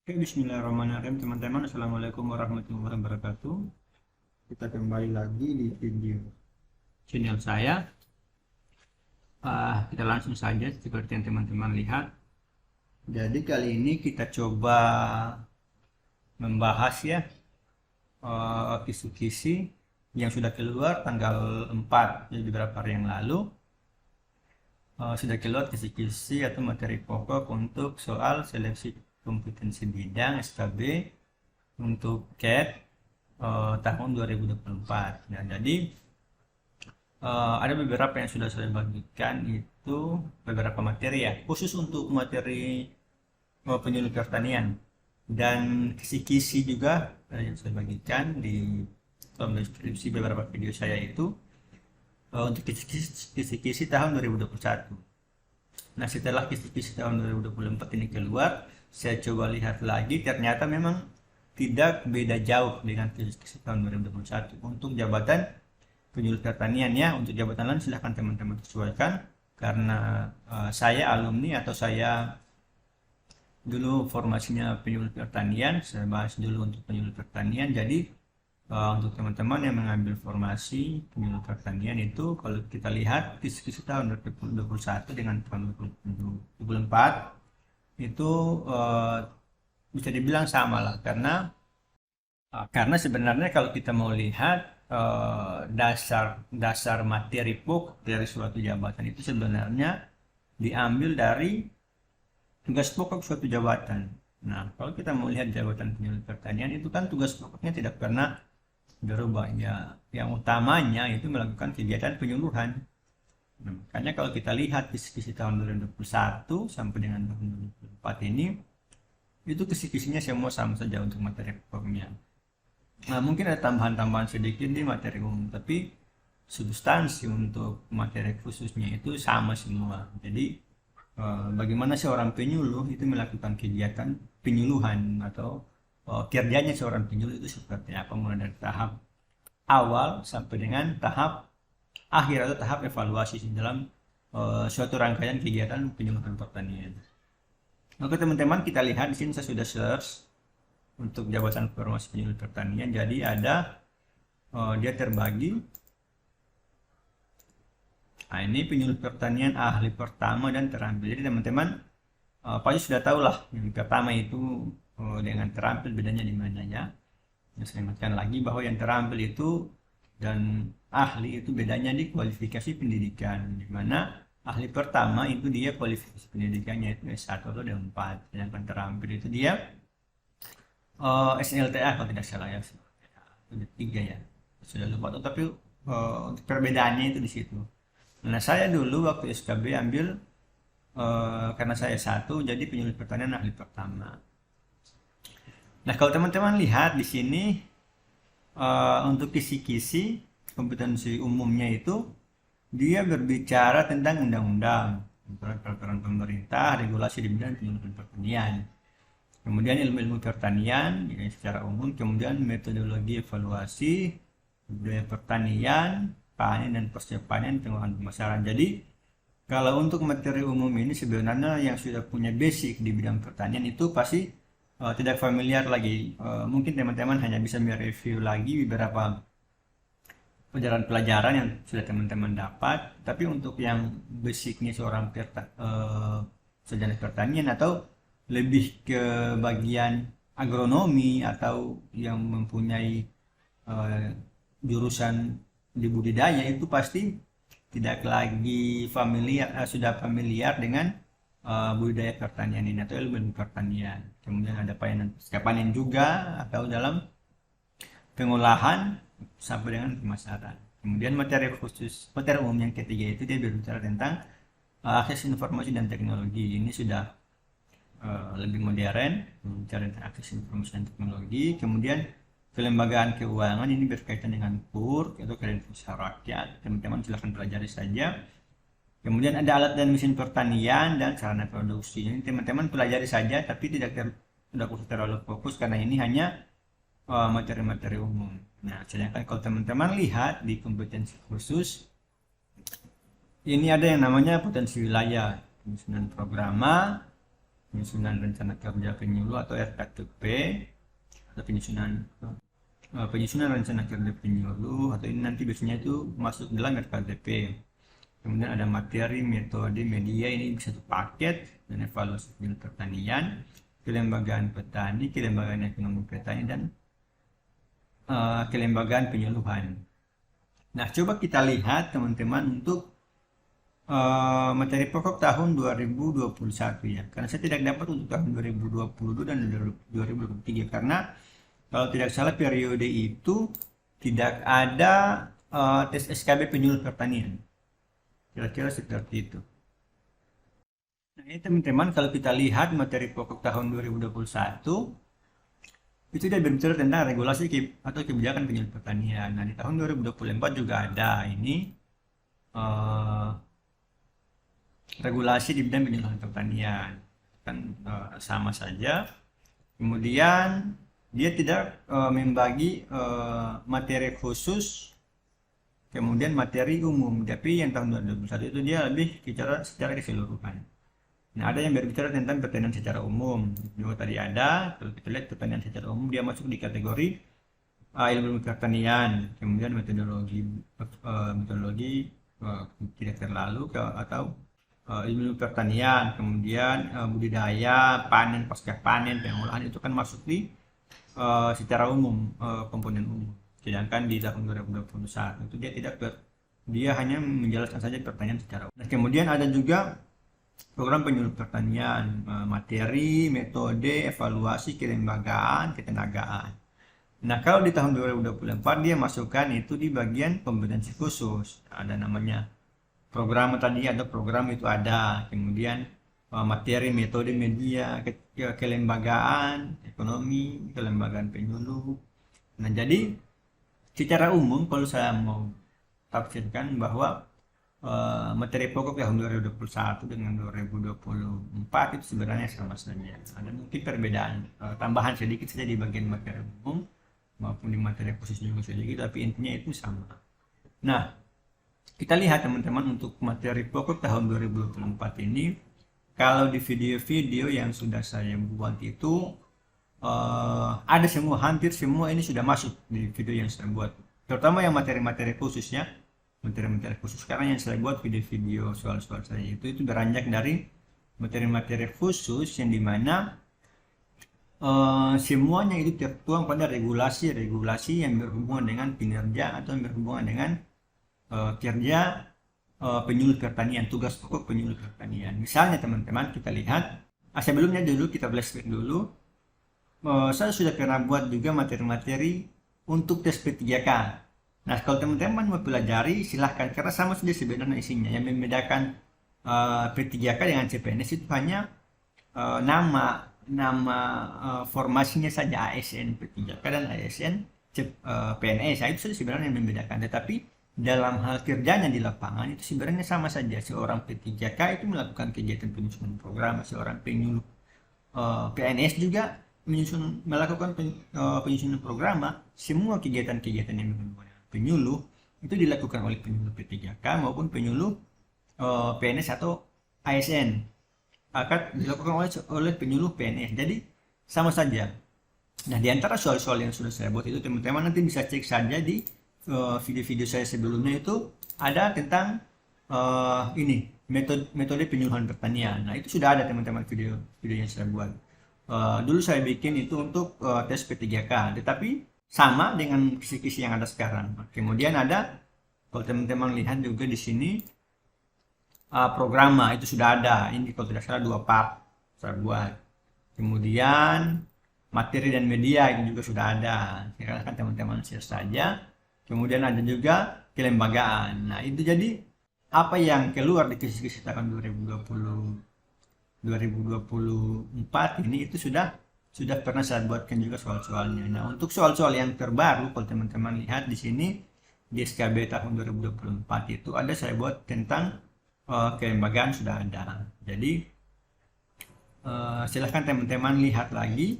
Oke, bismillahirrahmanirrahim teman-teman. Assalamualaikum warahmatullahi wabarakatuh. Kita kembali lagi di video channel saya. Kita langsung saja seperti yang teman-teman lihat. Jadi kali ini kita coba membahas ya kisi-kisi yang sudah keluar tanggal 4, jadi beberapa hari yang lalu. Sudah keluar kisi-kisi atau materi pokok untuk soal seleksi kompetensi bidang SKB untuk CAT tahun 2024. Nah, jadi ada beberapa yang sudah saya bagikan, itu beberapa materi ya, khusus untuk materi penyuluh pertanian, dan kisi-kisi juga yang saya bagikan di kolom deskripsi beberapa video saya itu untuk kisi-kisi tahun 2021. Nah, setelah kisi-kisi tahun 2024 ini keluar, saya coba lihat lagi, ternyata memang tidak beda jauh dengan kisi-kisi tahun 2021 untuk jabatan penyuluh pertanian ya. Untuk jabatan lain silahkan teman-teman sesuaikan, karena saya alumni atau saya dulu formasinya penyuluh pertanian. Saya bahas dulu untuk penyuluh pertanian. Jadi untuk teman-teman yang mengambil formasi penyuluh pertanian itu, kalau kita lihat kisi-kisi tahun 2021 dengan tahun 2024 itu bisa dibilang sama lah, karena sebenarnya kalau kita mau lihat dasar materi pokok dari suatu jabatan itu sebenarnya diambil dari tugas pokok suatu jabatan. Nah, kalau kita mau lihat jabatan penyuluh pertanian itu kan tugas pokoknya tidak pernah berubah ya. Yang utamanya itu melakukan kegiatan penyuluhan. Nah, makanya kalau kita lihat kisi-kisi tahun 2021 sampai dengan tahun 2024 ini, itu kisi-kisinya semua sama saja untuk materi pokoknya. Nah, mungkin ada tambahan-tambahan sedikit di materi umum, tapi substansi untuk materi khususnya itu sama semua. Jadi bagaimana seorang penyuluh itu melakukan kegiatan penyuluhan, atau kerjanya seorang penyuluh itu seperti apa, mulai dari tahap awal sampai dengan tahap akhir atau tahap evaluasi dalam suatu rangkaian kegiatan penyuluhan pertanian. Oke teman-teman, kita lihat di sini saya sudah search untuk jabatan formasi penyuluh pertanian. Jadi ada dia terbagi. Nah, ini penyuluh pertanian ahli pertama dan terampil. Jadi teman-teman pasti sudah tahu lah yang pertama itu dengan terampil bedanya di mana ya. Yang saya ingatkan lagi bahwa yang terampil itu dan ahli itu bedanya di kualifikasi pendidikan, di mana ahli pertama itu dia kualifikasi pendidikannya itu S1 atau D4, sedangkan terampil itu dia SNLTA kalau tidak salah ya, D3 ya, sudah lupa tuh, tapi perbedaannya itu di situ. Nah, saya dulu waktu SKB ambil karena saya S1 jadi penyuluh pertanian ahli pertama. Nah, kalau teman-teman lihat di sini untuk kisi-kisi kompetensi umumnya itu dia berbicara tentang undang-undang, peraturan pemerintah, regulasi di bidang penyuluhan pertanian, kemudian ilmu-ilmu pertanian ya, secara umum, kemudian metodologi evaluasi, budaya pertanian, panen dan pasca panen, pengolahan pemasaran. Jadi kalau untuk materi umum ini sebenarnya yang sudah punya basic di bidang pertanian itu pasti tidak familiar lagi. Mungkin teman-teman hanya bisa mereview lagi beberapa pelajaran yang sudah teman-teman dapat, tapi untuk yang basicnya seorang sarjana pertanian atau lebih ke bagian agronomi atau yang mempunyai jurusan di budidaya itu pasti tidak lagi familiar, sudah familiar dengan budidaya pertanian ini atau ilmu pertanian. Kemudian ada panen juga atau dalam pengolahan sampai dengan pemasaran. Kemudian materi umum yang ketiga itu dia berbicara tentang akses informasi dan teknologi. Ini sudah lebih modern, berbicara tentang akses informasi dan teknologi. Kemudian kelembagaan keuangan ini berkaitan dengan KUR atau kredit usaha rakyat. Teman-teman silahkan pelajari saja. Kemudian ada alat dan mesin pertanian dan sarana produksi. Ini teman-teman pelajari saja, tapi tidak usah terlalu fokus karena ini hanya materi-materi umum. Nah, sedangkan kalau teman-teman lihat di kompetensi khusus, ini ada yang namanya potensi wilayah, penyusunan programa, penyusunan rencana kerja penyuluh atau RKTP, atau penyusunan rencana kerja penyuluh, atau ini nanti biasanya itu masuk dalam RKTP. Kemudian ada materi, metode, media, ini bisa satu paket, dan evaluasi penyuluh pertanian, kelembagaan petani, kelembagaan ekonomi petani, dan kelembagaan penyuluhan. Nah, coba kita lihat teman-teman untuk materi pokok tahun 2021 ya, karena saya tidak dapat untuk tahun 2022 dan 2023, karena kalau tidak salah periode itu tidak ada tes SKB penyuluh pertanian, kira-kira seperti itu. Nah, ini teman-teman, kalau kita lihat materi pokok tahun 2021 itu dia berbicara tentang regulasi atau kebijakan penyuluh pertanian. Nah, di tahun 2024 juga ada ini regulasi di bidang penyuluhan pertanian, kan sama saja. Kemudian dia tidak membagi materi khusus kemudian materi umum, tapi yang tahun 2021 itu dia lebih bicara secara keseluruhan. Nah, ada yang berbicara tentang pertanian secara umum, juga tadi ada. Kalau kita lihat pertanian secara umum, dia masuk di kategori ilmu pertanian, kemudian metodologi tidak terlalu atau ilmu pertanian, kemudian budidaya, panen, pasca panen, pengolahan, itu kan masuk di secara umum, komponen umum. Sedangkan di tahun 2021 itu dia hanya menjelaskan saja pertanian secara umum. Nah, kemudian ada juga program penyuluh pertanian, materi, metode, evaluasi, kelembagaan, ketenagaan. Nah, kalau di tahun 2024 dia masukkan itu di bagian kompetensi khusus. Ada namanya program tadi, atau program itu ada. Kemudian materi, metode, media, kelembagaan, ekonomi, kelembagaan penyuluh. Nah, jadi secara umum kalau saya mau tafsirkan bahwa materi pokok tahun 2021 dengan 2024 itu sebenarnya sama saja. Ada mungkin perbedaan tambahan sedikit saja di bagian materi umum maupun di materi khusus juga sedikit, tapi intinya itu sama. Nah, kita lihat teman-teman untuk materi pokok tahun 2024 ini, kalau di video-video yang sudah saya buat itu ada semua, hampir semua ini sudah masuk di video yang saya buat, terutama yang materi-materi khususnya. Materi-materi khusus, karena yang saya buat video-video soal-soal saya itu beranjak dari materi-materi khusus yang dimana semuanya itu tertuang pada regulasi yang berhubungan dengan kinerja atau yang berhubungan dengan kerja penyuluh pertanian, tugas pokok penyuluh pertanian. Misalnya teman-teman, kita lihat sebelumnya dulu kita flashback dulu, saya sudah pernah buat juga materi-materi untuk tes P3K. Nah, kalau teman-teman mau pelajari silahkan, karena sama saja sebenarnya isinya. Yang membedakan P3K dengan CPNS itu hanya nama formasinya saja, ASN P3K dan ASN PNS. Itu saja sebenarnya yang membedakan. Tetapi dalam hal kerjanya di lapangan itu sebenarnya sama saja. Seorang P3K itu melakukan kegiatan penyusunan program, seorang penyuluh PNS juga melakukan penyusunan program. Semua kegiatan-kegiatan yang berhubungan penyuluh itu dilakukan oleh penyuluh P3K maupun penyuluh PNS atau ASN akan dilakukan oleh penyuluh PNS. Jadi sama saja. Nah, di antara soal-soal yang sudah saya buat itu, teman-teman nanti bisa cek saja di video-video saya sebelumnya, itu ada tentang ini metode penyuluhan pertanian. Nah, itu sudah ada teman-teman video yang saya buat. Dulu saya bikin itu untuk tes P3K, tetapi sama dengan kisi-kisi yang ada sekarang. Kemudian ada, kalau teman-teman lihat juga di sini, programa itu sudah ada. Ini kalau tidak salah 2 part saya buat. Kemudian materi dan media itu juga sudah ada. Silakan teman-teman share saja. Kemudian ada juga kelembagaan. Nah, itu jadi apa yang keluar di kisi-kisi tahun 2024 ini itu sudah pernah saya buatkan juga soal-soalnya. Nah, untuk soal-soal yang terbaru, kalau teman-teman lihat di sini di SKB tahun 2024 itu ada saya buat tentang kelembagaan, sudah ada. Jadi silahkan teman-teman lihat lagi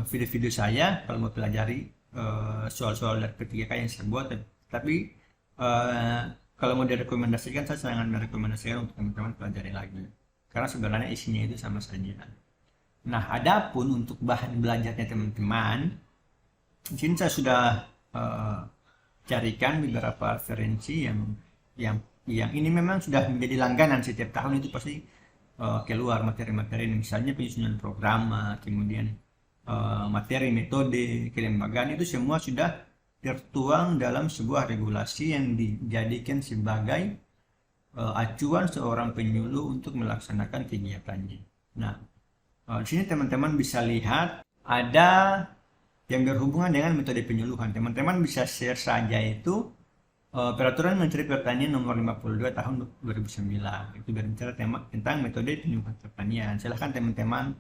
video-video saya kalau mau pelajari soal-soal dari P3K yang saya buat. Tapi kalau mau direkomendasikan, saya sangat merekomendasikan untuk teman-teman pelajari lagi. karena sebenarnya isinya itu sama saja. Nah, adapun untuk bahan belajarnya teman-teman, di sini saya sudah eh, carikan beberapa referensi yang yang ini memang sudah menjadi langganan setiap tahun itu pasti keluar materi-materi, misalnya penyusunan program, kemudian materi metode kelembagaan itu semua sudah tertuang dalam sebuah regulasi yang dijadikan sebagai acuan seorang penyuluh untuk melaksanakan kegiatannya. Nah, di sini teman-teman bisa lihat ada yang berhubungan dengan metode penyuluhan. Teman-teman bisa share saja itu Peraturan Menteri Pertanian Nomor 52 Tahun 2009. Itu berbicara tentang metode penyuluhan pertanian. Silahkan teman-teman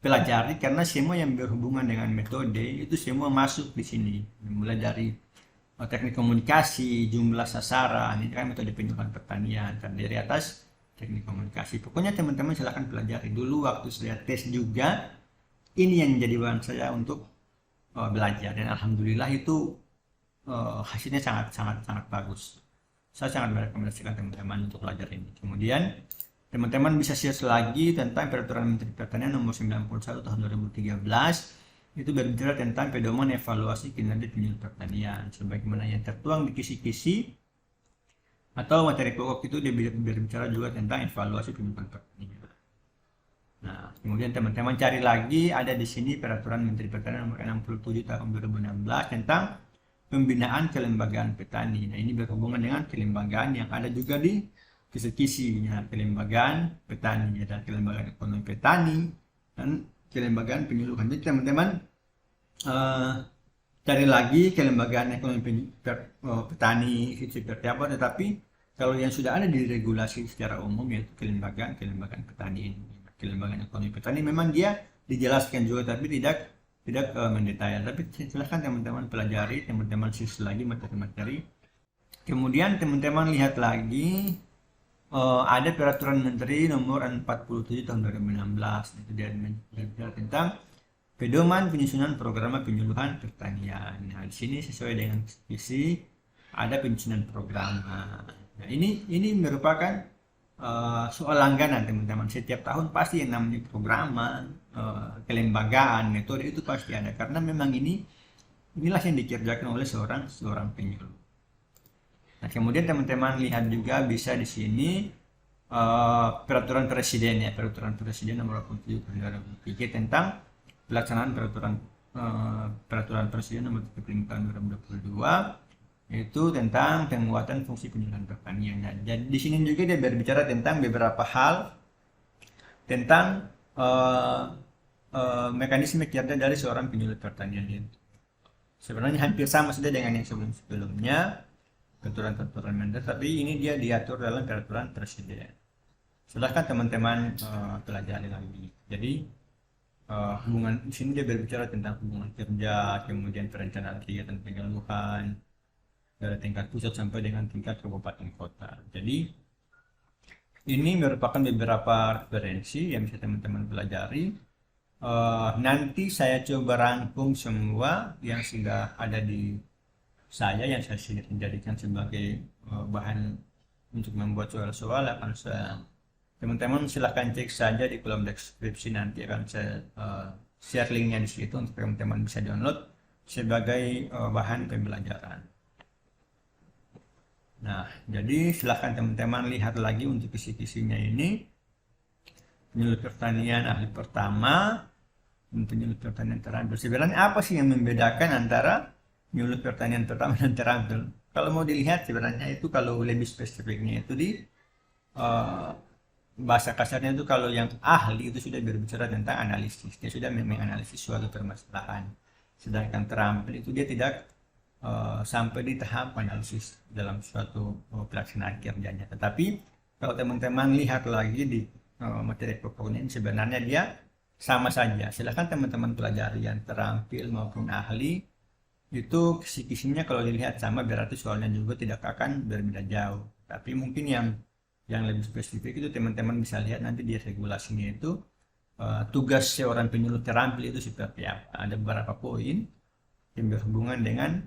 pelajari karena semua yang berhubungan dengan metode itu semua masuk di sini. Mulai dari teknik komunikasi, jumlah sasaran, ini kan metode penyuluhan pertanian. Dan dari atas teknik komunikasi. Pokoknya teman-teman silahkan pelajari dulu. Waktu saya tes juga, ini yang menjadi bahan saya untuk belajar. Dan alhamdulillah itu hasilnya sangat bagus. Saya sangat merekomendasikan teman-teman untuk belajar ini. Kemudian teman-teman bisa share lagi tentang Peraturan Menteri Pertanian Nomor 91 Tahun 2013. Itu berbicara tentang pedoman evaluasi kinerja penyuluh pertanian, sebagaimana yang tertuang di kisi-kisi atau materi pokok itu dia berbicara juga tentang evaluasi penyuluhan pertanian. Nah, kemudian teman-teman cari lagi, ada di sini Peraturan Menteri Pertanian Nomor 67 Tahun 2016 tentang pembinaan kelembagaan petani. Nah, ini berhubungan dengan kelembagaan yang ada juga di kisi-kisinya, kelembagaan petani, ada kelembagaan ekonomi petani dan kelembagaan penyuluhan. Jadi teman-teman cari lagi kelembagaan ekonomi petani seperti apa, tetapi kalau yang sudah ada di regulasi secara umum yaitu kelembagaan petani ini, kelembagaan ekonomi petani memang dia dijelaskan juga tapi tidak mendetail. Tapi silahkan teman-teman pelajari, teman-teman sis lagi materi-materi. Kemudian teman-teman lihat lagi ada Peraturan Menteri Nomor 47 Tahun 2016. Itu dia berbicara tentang pedoman penyusunan program penyuluhan pertanian. Nah, di sini sesuai dengan visi ada penyusunan program. Nah, ini merupakan soal langganan teman-teman. Setiap tahun pasti yang namanya program, kelembagaan, metode itu pasti ada karena memang inilah yang dikerjakan oleh seorang penyuluh. Nah, kemudian teman-teman lihat juga bisa di sini Peraturan Presiden ya, Peraturan Presiden Nomor 87 Tahun 2003 tentang pelaksanaan Peraturan Presiden Nomor 35 Tahun 2022 itu tentang penguatan fungsi penyuluhan pertanian. Nah, jadi di sini juga dia berbicara tentang beberapa hal tentang mekanisme kerja dari seorang penyuluh pertanian itu. Sebenarnya hampir sama saja dengan yang sebelumnya peraturan menteri, tapi ini dia diatur dalam Peraturan Presiden. Silahkan teman-teman pelajari lagi. Jadi hubungan di sini dia berbicara tentang hubungan kerja, kemudian perencanaan kegiatan penyuluhan dari tingkat pusat sampai dengan tingkat kabupaten kota. Jadi ini merupakan beberapa referensi yang bisa teman-teman pelajari. Nanti saya coba rangkum semua yang sudah ada di saya, yang saya jadikan sebagai bahan untuk membuat soal-soal. Akan saya teman-teman silahkan cek saja di kolom deskripsi, nanti akan saya share linknya di situ untuk teman-teman bisa download sebagai bahan pembelajaran. Nah, jadi silahkan teman-teman lihat lagi untuk kisi-kisinya ini. Penyuluh pertanian ahli pertama dan penyuluh pertanian terampil. Sebenarnya apa sih yang membedakan antara penyuluh pertanian pertama dan terampil? Kalau mau dilihat sebenarnya itu, kalau lebih spesifiknya itu di bahasa kasarnya itu, kalau yang ahli itu sudah berbicara tentang analisis, dia sudah menganalisis suatu permasalahan. Sedangkan terampil itu dia tidak sampai di tahap analisis dalam suatu pelaksanaan kerjanya. Tetapi kalau teman-teman lihat lagi di materi pokoknya ini sebenarnya dia sama saja. Silahkan teman-teman pelajari yang terampil maupun ahli itu kisi-kisinya kalau dilihat sama, berarti soalnya juga tidak akan berbeda jauh. Tapi mungkin yang lebih spesifik itu teman-teman bisa lihat nanti di regulasinya itu tugas seorang penyuluh terampil itu seperti apa. Ada beberapa poin yang berhubungan dengan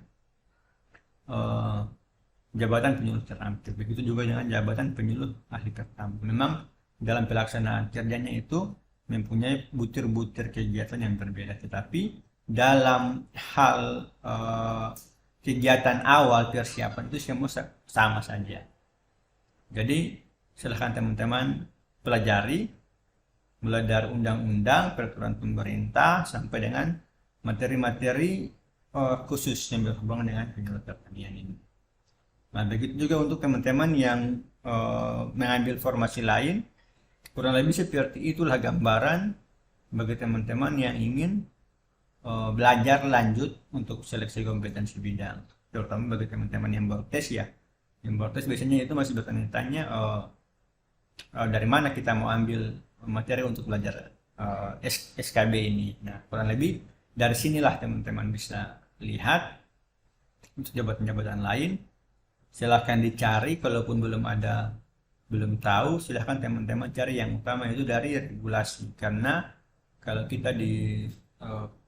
jabatan penyuluh terampil. Begitu juga dengan jabatan penyuluh ahli pertama. Memang dalam pelaksanaan kerjanya itu mempunyai butir-butir kegiatan yang berbeda, tetapi dalam hal kegiatan awal persiapan itu semua sama saja. Jadi silahkan teman-teman pelajari mulai dari undang-undang, peraturan pemerintah sampai dengan materi-materi khusus yang berhubungan dengan penyuluh pertanian ini. Nah, begitu juga untuk teman-teman yang mengambil formasi lain, kurang lebih seperti itulah gambaran bagi teman-teman yang ingin belajar lanjut untuk seleksi kompetensi bidang, terutama bagi teman-teman yang baru tes ya. Yang baru tes biasanya itu masih bertanya-tanya dari mana kita mau ambil materi untuk belajar SKB ini. Nah, kurang lebih dari sinilah teman-teman bisa lihat untuk jabatan-jabatan lain. Silahkan dicari, kalaupun belum tahu, silahkan teman-teman cari. Yang utama itu dari regulasi, karena kalau kita di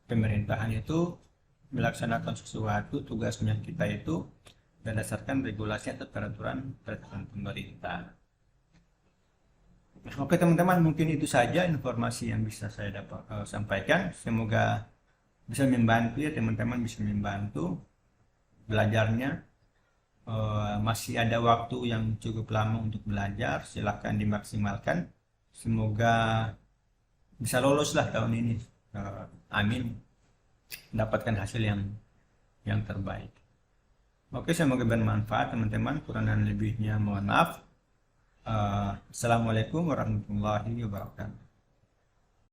pemerintahan itu melaksanakan sesuatu, tugasnya kita itu berdasarkan regulasi atau peraturan pemerintah. Oke teman-teman, mungkin itu saja informasi yang bisa saya dapat sampaikan. Semoga bisa membantu ya teman-teman, bisa membantu belajarnya. Masih ada waktu yang cukup lama untuk belajar, silahkan dimaksimalkan. Semoga bisa lolos lah tahun ini, amin, mendapatkan hasil yang terbaik. Oke, semoga bermanfaat teman-teman, kurang dan lebihnya mohon maaf. Assalamualaikum warahmatullahi wabarakatuh.